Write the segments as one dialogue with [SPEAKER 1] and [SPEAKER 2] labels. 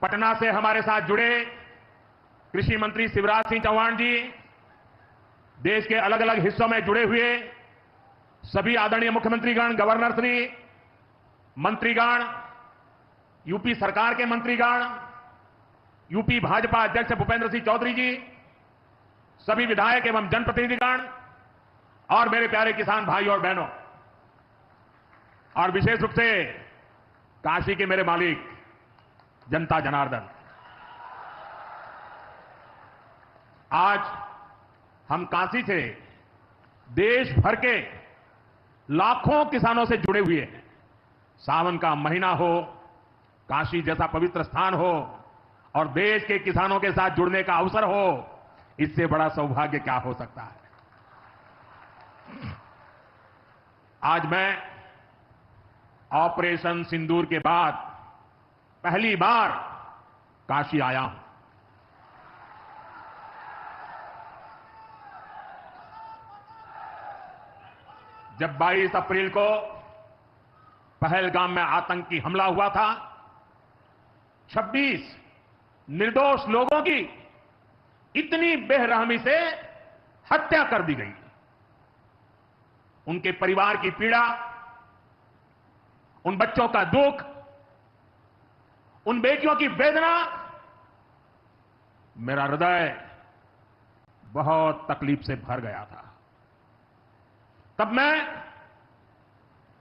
[SPEAKER 1] पटना से हमारे साथ जुड़े कृषि मंत्री शिवराज सिंह चौहान जी, देश के अलग अलग हिस्सों में जुड़े हुए सभी आदरणीय मुख्यमंत्रीगण, गवर्नर श्री, मंत्रीगण, यूपी सरकार के मंत्रीगण, यूपी भाजपा अध्यक्ष भूपेंद्र सिंह चौधरी जी, सभी विधायक एवं जनप्रतिनिधिगण और मेरे प्यारे किसान भाई और बहनों, और विशेष रूप से काशी के मेरे मालिक जनता जनार्दन, आज हम काशी से देश भर के लाखों किसानों से जुड़े हुए हैं। सावन का महीना हो, काशी जैसा पवित्र स्थान हो और देश के किसानों के साथ जुड़ने का अवसर हो, इससे बड़ा सौभाग्य क्या हो सकता है। आज मैं ऑपरेशन सिंदूर के बाद पहली बार काशी आया हूं। जब 22 अप्रैल को पहलगाम में आतंकी हमला हुआ था, 26 निर्दोष लोगों की इतनी बेरहमी से हत्या कर दी गई। उनके परिवार की पीड़ा, उन बच्चों का दुख, उन बेटियों की वेदना, मेरा हृदय बहुत तकलीफ से भर गया था। तब मैं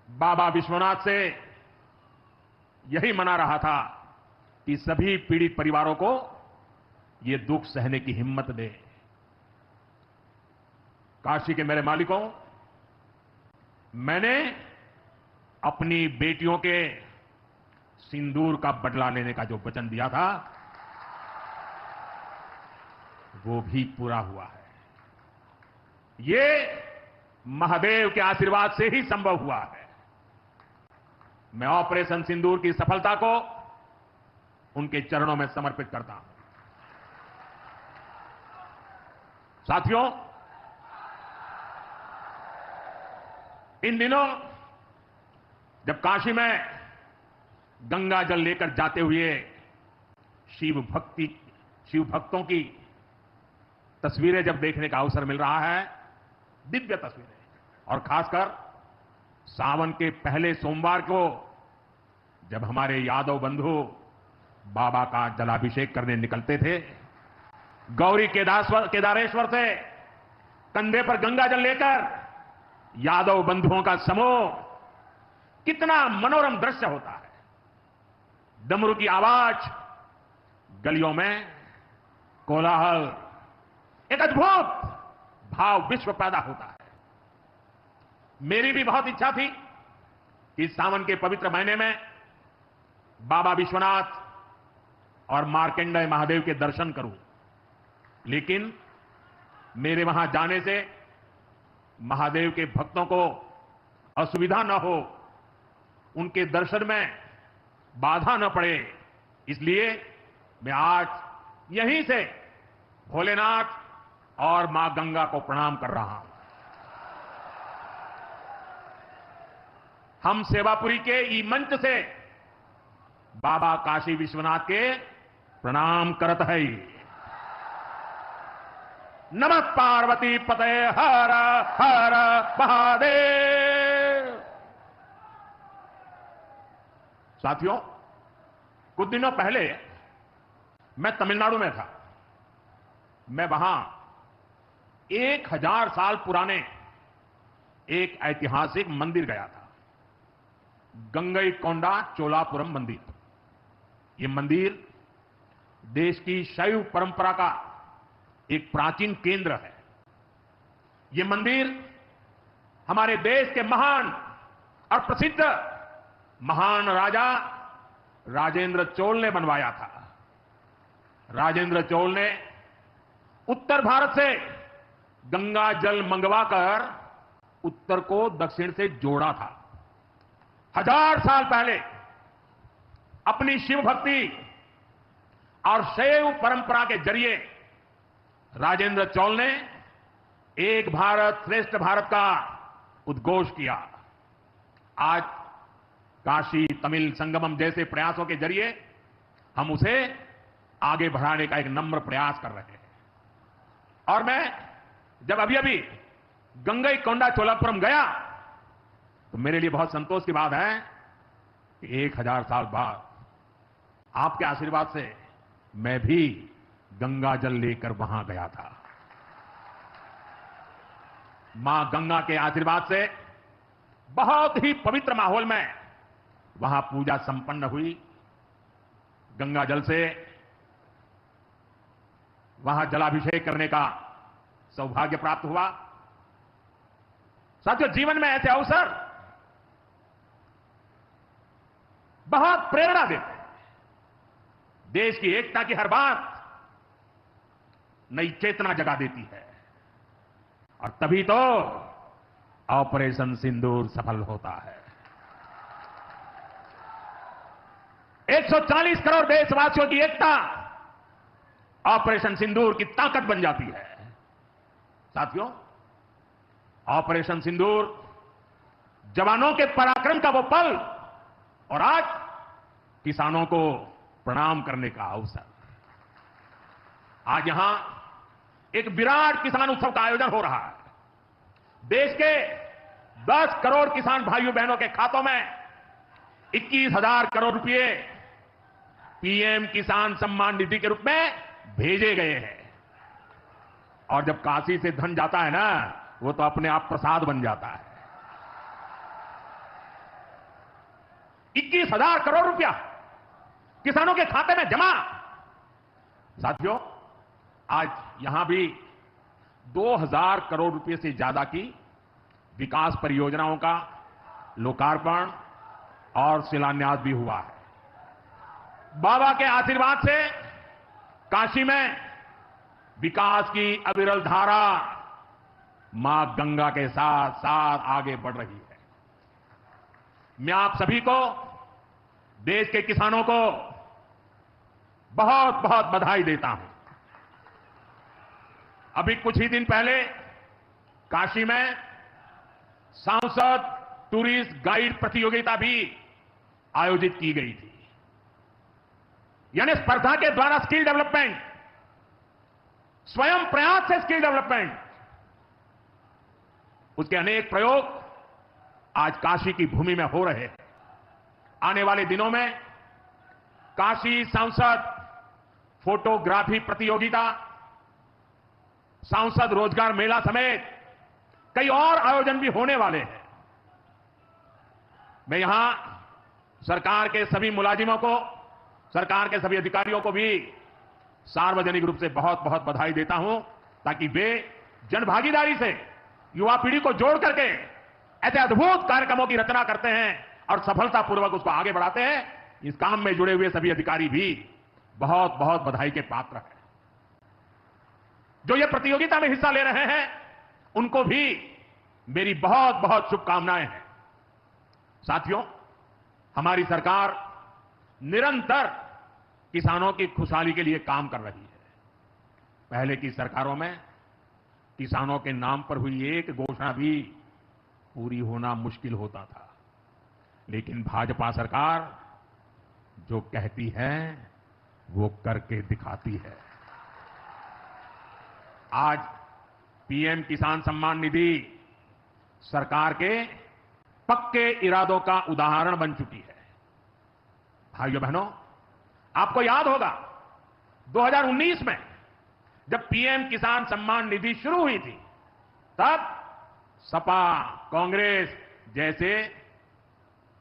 [SPEAKER 1] बाबा विश्वनाथ से यही मना रहा था कि सभी पीड़ित परिवारों को ये दुख सहने की हिम्मत दे। काशी के मेरे मालिकों, मैंने अपनी बेटियों के सिंदूर का बदला लेने का जो वचन दिया था, वो भी पूरा हुआ है। ये महादेव के आशीर्वाद से ही संभव हुआ है। मैं ऑपरेशन सिंदूर की सफलता को उनके चरणों में समर्पित करता हूं। साथियों, इन दिनों जब काशी में गंगा जल लेकर जाते हुए शिव भक्तों की तस्वीरें जब देखने का अवसर मिल रहा है, दिव्य तस्वीरें, और खासकर सावन के पहले सोमवार को जब हमारे यादव बंधु बाबा का जलाभिषेक करने निकलते थे, गौरी केदारेश्वर से कंधे पर गंगा जल लेकर यादव बंधुओं का समूह, कितना मनोरम दृश्य होता है। डमरू की आवाज, गलियों में कोलाहल, एक अद्भुत भाव विश्व पैदा होता है। मेरी भी बहुत इच्छा थी कि सावन के पवित्र महीने में बाबा विश्वनाथ और मार्कंडेय महादेव के दर्शन करूं, लेकिन मेरे वहां जाने से महादेव के भक्तों को असुविधा न हो, उनके दर्शन में बाधा न पड़े, इसलिए मैं आज यहीं से भोलेनाथ और मां गंगा को प्रणाम कर रहा हूं। हम सेवापुरी के ई मंच से बाबा काशी विश्वनाथ के प्रणाम करत है। नमः पार्वती पते हर हर महादेव। साथियों, कुछ दिनों पहले मैं तमिलनाडु में था। मैं वहां 1000 साल पुराने एक ऐतिहासिक मंदिर गया था, गंगईकोंडा चोलापुरम मंदिर। यह मंदिर देश की शैव परंपरा का एक प्राचीन केंद्र है। यह मंदिर हमारे देश के महान और प्रसिद्ध महान राजा राजेंद्र चोल ने बनवाया था। राजेंद्र चोल ने उत्तर भारत से गंगा जल मंगवाकर उत्तर को दक्षिण से जोड़ा था। 1000 साल पहले अपनी शिव भक्ति और शैव परंपरा के जरिए राजेंद्र चोल ने एक भारत श्रेष्ठ भारत का उद्घोष किया। आज काशी तमिल संगमम जैसे प्रयासों के जरिए हम उसे आगे बढ़ाने का एक नम्र प्रयास कर रहे हैं। और मैं जब अभी अभी गंगईकोंडा चोलापुरम गया तो मेरे लिए बहुत संतोष की बात है कि 1000 साल बाद आपके आशीर्वाद से मैं भी गंगा जल लेकर वहां गया था। मां गंगा के आशीर्वाद से बहुत ही पवित्र माहौल में वहां पूजा संपन्न हुई। गंगा जल से वहां जलाभिषेक करने का सौभाग्य प्राप्त हुआ। साथियों, जीवन में ऐसे अवसर बहुत प्रेरणा देते हैं। देश की एकता की हर बात नई चेतना जगा देती है और तभी तो ऑपरेशन सिंदूर सफल होता है। 140 करोड़ देशवासियों की एकता ऑपरेशन सिंदूर की ताकत बन जाती है। साथियों, ऑपरेशन सिंदूर जवानों के पराक्रम का वो पल और आज किसानों को प्रणाम करने का अवसर। आज यहां एक विराट किसान उत्सव का आयोजन हो रहा है। देश के 10 करोड़ किसान भाइयों बहनों के खातों में 21,000 करोड़ रुपए पीएम किसान सम्मान निधि के रूप में भेजे गए हैं। और जब काशी से धन जाता है ना, वो तो अपने आप प्रसाद बन जाता है। 21,000 करोड़ रुपया किसानों के खाते में जमा। साथियों, आज यहां भी 2,000 करोड़ रुपए से ज्यादा की विकास परियोजनाओं का लोकार्पण और शिलान्यास भी हुआ है। बाबा के आशीर्वाद से काशी में विकास की अविरल धारा मां गंगा के साथ साथ आगे बढ़ रही है। मैं आप सभी को, देश के किसानों को बहुत बहुत बधाई देता हूं। अभी कुछ ही दिन पहले काशी में सांसद टूरिस्ट गाइड प्रतियोगिता भी आयोजित की गई थी। यानी स्पर्धा के द्वारा स्किल डेवलपमेंट, स्वयं प्रयास से स्किल डेवलपमेंट, उसके अनेक प्रयोग आज काशी की भूमि में हो रहे हैं। आने वाले दिनों में काशी सांसद फोटोग्राफी प्रतियोगिता, सांसद रोजगार मेला समेत कई और आयोजन भी होने वाले हैं। मैं यहां सरकार के सभी मुलाजिमों को, सरकार के सभी अधिकारियों को भी सार्वजनिक रूप से बहुत बहुत बधाई देता हूं, ताकि वे जनभागीदारी से युवा पीढ़ी को जोड़ करके ऐसे अद्भुत कार्यक्रमों की रचना करते हैं और सफलतापूर्वक उसको आगे बढ़ाते हैं। इस काम में जुड़े हुए सभी अधिकारी भी बहुत बहुत बधाई के पात्र हैं। जो ये प्रतियोगिता में हिस्सा ले रहे हैं, उनको भी मेरी बहुत बहुत शुभकामनाएं हैं। साथियों, हमारी सरकार निरंतर किसानों की खुशहाली के लिए काम कर रही है। पहले की सरकारों में किसानों के नाम पर हुई एक घोषणा भी पूरी होना मुश्किल होता था, लेकिन भाजपा सरकार जो कहती है वो करके दिखाती है। आज पीएम किसान सम्मान निधि सरकार के पक्के इरादों का उदाहरण बन चुकी है। भाइयों बहनों, आपको याद होगा 2019 में जब पीएम किसान सम्मान निधि शुरू हुई थी, तब सपा, कांग्रेस जैसे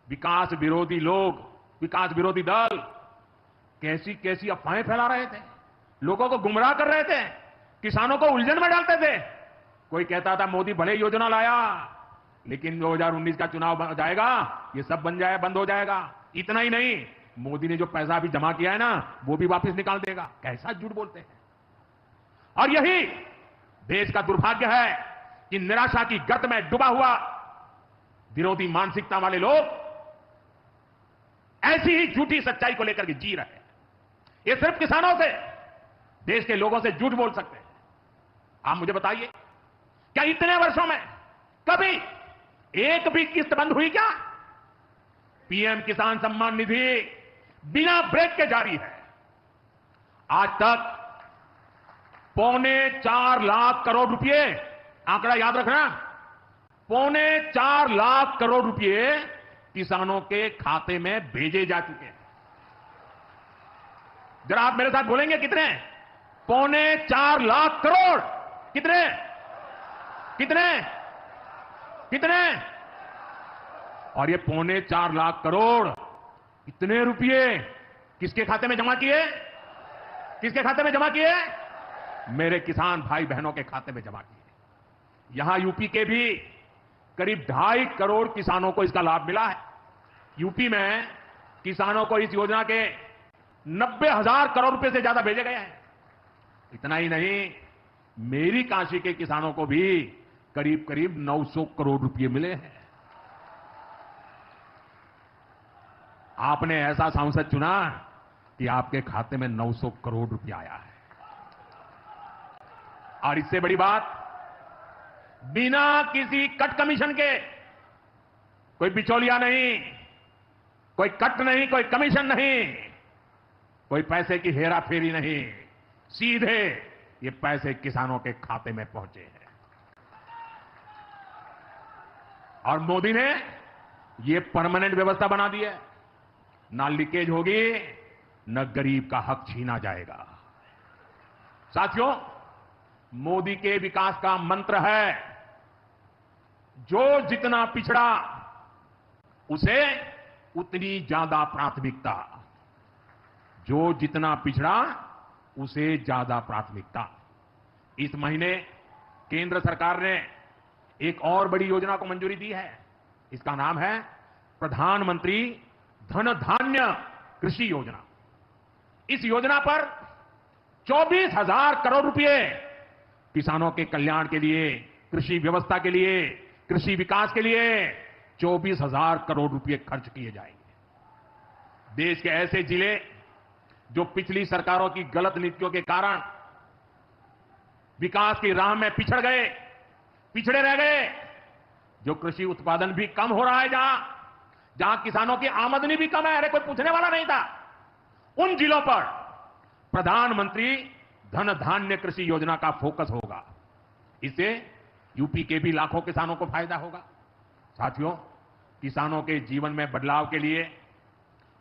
[SPEAKER 1] विकास विरोधी लोग, विकास विरोधी दल कैसी कैसी अफवाहें फैला रहे थे, लोगों को गुमराह कर रहे थे, किसानों को उलझन में डालते थे। कोई कहता था मोदी भले योजना लाया, लेकिन 2019 का चुनाव जाएगा, ये सब बंद हो जाएगा। इतना ही नहीं, मोदी ने जो पैसा अभी जमा किया है ना, वो भी वापस निकाल देगा। कैसा झूठ बोलते हैं। और यही देश का दुर्भाग्य है कि निराशा की गर्त में डूबा हुआ विरोधी मानसिकता वाले लोग ऐसी ही झूठी सच्चाई को लेकर के जी रहे हैं। ये सिर्फ किसानों से, देश के लोगों से झूठ बोल सकते हैं। आप मुझे बताइए, क्या इतने वर्षों में कभी एक भी किस्त बंद हुई क्या? पीएम किसान सम्मान निधि बिना ब्रेक के जारी है। आज तक 4.25 लाख करोड़ रुपए, आंकड़ा याद रखना, 4.25 लाख करोड़ रुपए किसानों के खाते में भेजे जा चुके हैं। जरा आप मेरे साथ बोलेंगे कितने? 4.25 लाख करोड़। कितने? कितने? कितने? और ये 4.25 लाख करोड़ इतने रुपए किसके खाते में जमा किए? किसके खाते में जमा किए? मेरे किसान भाई बहनों के खाते में जमा किए। यहां यूपी के भी करीब 2.5 करोड़ किसानों को इसका लाभ मिला है। यूपी में किसानों को इस योजना के 90,000 करोड़ रुपए से ज्यादा भेजे गए हैं। इतना ही नहीं, मेरी काशी के किसानों को भी करीब करीब 900 करोड़ रुपए मिले हैं। आपने ऐसा सांसद चुना कि आपके खाते में 900 करोड़ रुपया आया है। और इससे बड़ी बात, बिना किसी कट कमीशन के, कोई बिचौलिया नहीं, कोई कट नहीं, कोई कमीशन नहीं, कोई पैसे की हेरा फेरी नहीं, सीधे ये पैसे किसानों के खाते में पहुंचे हैं। और मोदी ने ये परमानेंट व्यवस्था बना दी है। ना लीकेज होगी, न गरीब का हक छीना जाएगा। साथियों, मोदी के विकास का मंत्र है, जो जितना पिछड़ा उसे उतनी ज्यादा प्राथमिकता। जो जितना पिछड़ा उसे ज्यादा प्राथमिकता। इस महीने केंद्र सरकार ने एक और बड़ी योजना को मंजूरी दी है। इसका नाम है प्रधानमंत्री धन धान्य कृषि योजना। इस योजना पर 24,000 करोड़ रुपए किसानों के कल्याण के लिए, कृषि व्यवस्था के लिए, कृषि विकास के लिए 24,000 करोड़ रुपए खर्च किए जाएंगे। देश के ऐसे जिले जो पिछली सरकारों की गलत नीतियों के कारण विकास की राह में पिछड़े रह गए, जो कृषि उत्पादन भी कम हो रहा है, जहां किसानों की आमदनी भी कम है, अरे कोई पूछने वाला नहीं था, उन जिलों पर प्रधानमंत्री धन धान्य कृषि योजना का फोकस होगा। इससे यूपी के भी लाखों किसानों को फायदा होगा। साथियों, किसानों के जीवन में बदलाव के लिए,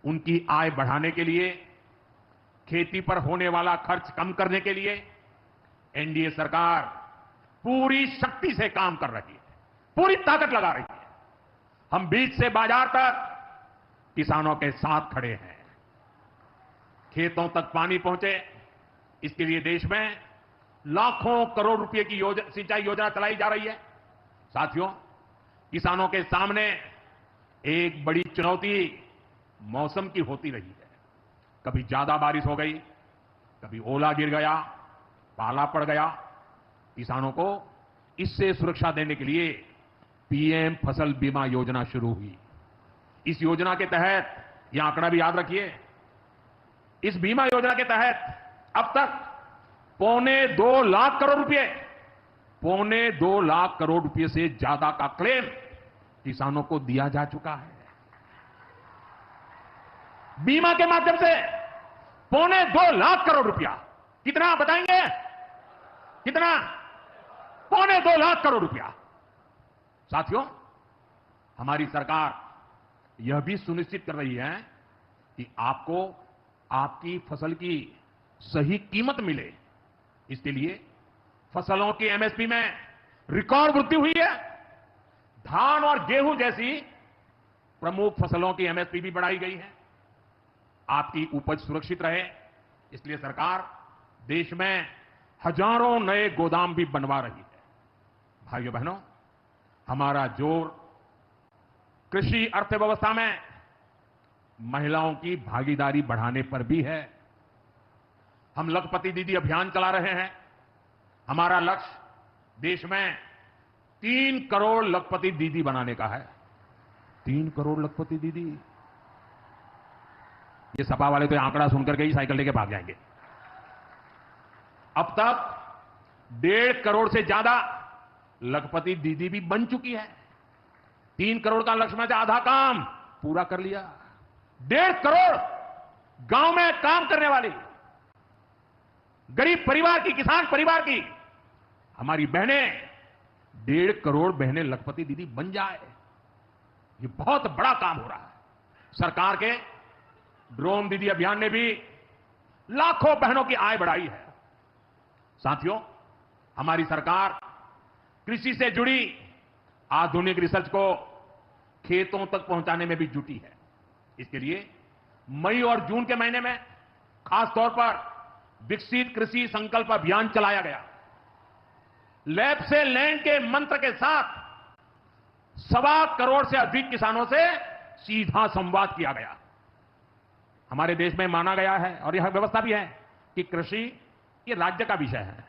[SPEAKER 1] उनकी आय बढ़ाने के लिए, खेती पर होने वाला खर्च कम करने के लिए एनडीए सरकार पूरी शक्ति से काम कर रही है, पूरी ताकत लगा रही है। हम बीज से बाजार तक किसानों के साथ खड़े हैं। खेतों तक पानी पहुंचे, इसके लिए देश में लाखों करोड़ रुपए की सिंचाई योजना चलाई जा रही है। साथियों, किसानों के सामने एक बड़ी चुनौती मौसम की होती रही है। कभी ज्यादा बारिश हो गई, कभी ओला गिर गया, पाला पड़ गया। किसानों को इससे सुरक्षा देने के लिए पीएम फसल बीमा योजना शुरू हुई। इस योजना के तहत, यह आंकड़ा भी याद रखिए, इस बीमा योजना के तहत अब तक 2.25 लाख करोड़ रुपए, 2.25 लाख करोड़ रुपए से ज्यादा का क्लेम किसानों को दिया जा चुका है। बीमा के माध्यम से 2.25 लाख करोड़ रुपया। कितना बताएंगे? कितना? 2.25 लाख करोड़ रुपया। साथियों, हमारी सरकार यह भी सुनिश्चित कर रही है कि आपको आपकी फसल की सही कीमत मिले। इसके लिए फसलों की एमएसपी में रिकॉर्ड वृद्धि हुई है। धान और गेहूं जैसी प्रमुख फसलों की एमएसपी भी बढ़ाई गई है। आपकी उपज सुरक्षित रहे, इसलिए सरकार देश में हजारों नए गोदाम भी बनवा रही है। भाइयों बहनों, हमारा जोर कृषि अर्थव्यवस्था में महिलाओं की भागीदारी बढ़ाने पर भी है। हम लखपति दीदी अभियान चला रहे हैं। हमारा लक्ष्य देश में 3 करोड़ लखपति दीदी बनाने का है। 3 करोड़ लखपति दीदी। ये सपा वाले तो आंकड़ा सुनकर के ही साइकिल लेके भाग जाएंगे। अब तक 1.5 करोड़ से ज्यादा लखपति दीदी भी बन चुकी है। 3 करोड़ का लक्ष्य में से आधा काम पूरा कर लिया। 1.5 करोड़ गांव में काम करने वाली गरीब परिवार की, किसान परिवार की हमारी बहनें 1.5 करोड़ बहनें लखपति दीदी बन जाए, ये बहुत बड़ा काम हो रहा है। सरकार के ड्रोन दीदी अभियान ने भी लाखों बहनों की आय बढ़ाई है। साथियों, हमारी सरकार कृषि से जुड़ी आधुनिक रिसर्च को खेतों तक पहुंचाने में भी जुटी है। इसके लिए मई और जून के महीने में खास तौर पर विकसित कृषि संकल्प अभियान चलाया गया। लैब से लैंड के मंत्र के साथ 1.25 करोड़ से अधिक किसानों से सीधा संवाद किया गया। हमारे देश में माना गया है और यह व्यवस्था भी है कि कृषि ये राज्य का विषय है,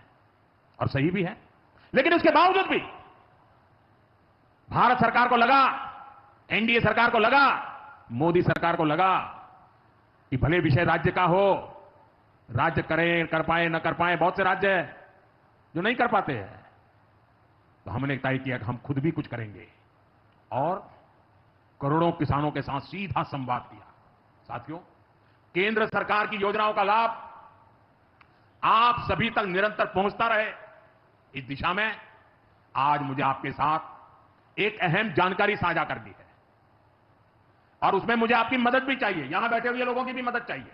[SPEAKER 1] और सही भी है। लेकिन इसके बावजूद भी भारत सरकार को लगा, एनडीए सरकार को लगा, मोदी सरकार को लगा कि भले विषय राज्य का हो, राज्य करें, कर पाए न कर पाए, बहुत से राज्य हैं जो नहीं कर पाते हैं। तो हमने तय किया कि हम खुद भी कुछ करेंगे और करोड़ों किसानों के साथ सीधा संवाद किया। साथियों, केंद्र सरकार की योजनाओं का लाभ आप सभी तक निरंतर पहुंचता रहे, इस दिशा में आज मुझे आपके साथ एक अहम जानकारी साझा करनी है और उसमें मुझे आपकी मदद भी चाहिए, यहां बैठे हुए लोगों की भी मदद चाहिए।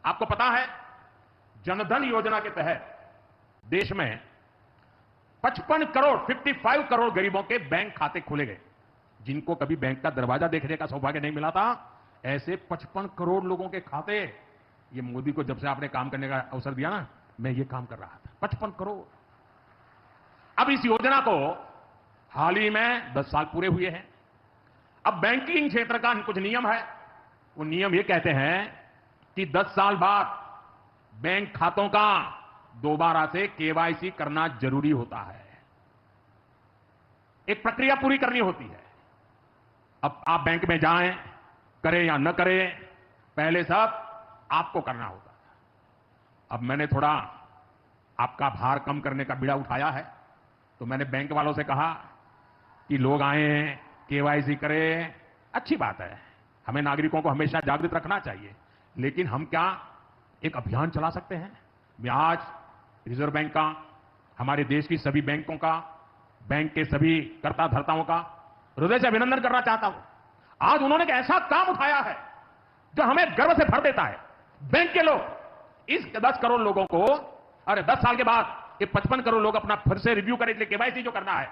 [SPEAKER 1] आपको पता है, जनधन योजना के तहत देश में 55 करोड़ गरीबों के बैंक खाते खोले गए। जिनको कभी बैंक का दरवाजा देखने का सौभाग्य नहीं मिला था, ऐसे 55 करोड़ लोगों के खाते, ये मोदी को जब से आपने काम करने का अवसर दिया ना, मैं ये काम कर रहा था। 55 करोड़। अब इस योजना को हाल ही में 10 साल पूरे हुए हैं। अब बैंकिंग क्षेत्र का कुछ नियम है। वो नियम ये कहते हैं कि 10 साल बाद बैंक खातों का दोबारा से केवाईसी करना जरूरी होता है। एक प्रक्रिया पूरी करनी होती है। अब आप बैंक में जाएं, करें या न करें, पहले सब आपको करना होता है। अब मैंने थोड़ा आपका भार कम करने का बीड़ा उठाया है, तो मैंने बैंक वालों से कहा कि लोग आए, केवाईसी करें, अच्छी बात है, हमें नागरिकों को हमेशा जागृत रखना चाहिए, लेकिन हम क्या एक अभियान चला सकते हैं? मैं आज रिजर्व बैंक का, हमारे देश की सभी बैंकों का, बैंक के सभी कर्ता धर्ताओं का हृदय से अभिनंदन करना चाहता हूं। आज उन्होंने एक ऐसा काम उठाया है जो हमें गर्व से भर देता है। बैंक के लोग इस 10 करोड़ लोगों को, अरे 10 साल के बाद ये 55 करोड़ लोग अपना फिर से रिव्यू करें, केवाईसी जो करना है,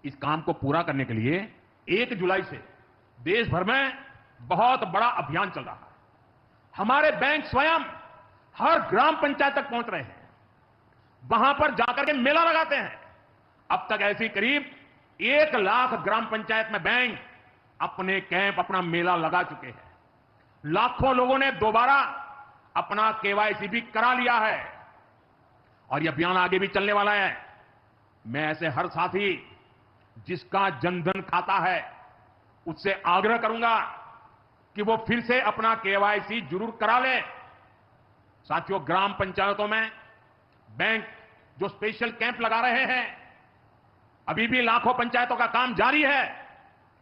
[SPEAKER 1] इस काम को पूरा करने के लिए 1 जुलाई से देश भर में बहुत बड़ा अभियान चल रहा है। हमारे बैंक स्वयं हर ग्राम पंचायत तक पहुंच रहे हैं, वहां पर जाकर के मेला लगाते हैं। अब तक ऐसी करीब 1 लाख ग्राम पंचायत में बैंक अपने कैंप, अपना मेला लगा चुके हैं। लाखों लोगों ने दोबारा अपना केवाईसी भी करा लिया है और यह अभियान आगे भी चलने वाला है। मैं ऐसे हर साथी जिसका जनधन खाता है उससे आग्रह करूंगा कि वो फिर से अपना केवाईसी जरूर करा ले। साथियों, ग्राम पंचायतों में बैंक जो स्पेशल कैंप लगा रहे हैं, अभी भी लाखों पंचायतों का काम जारी है।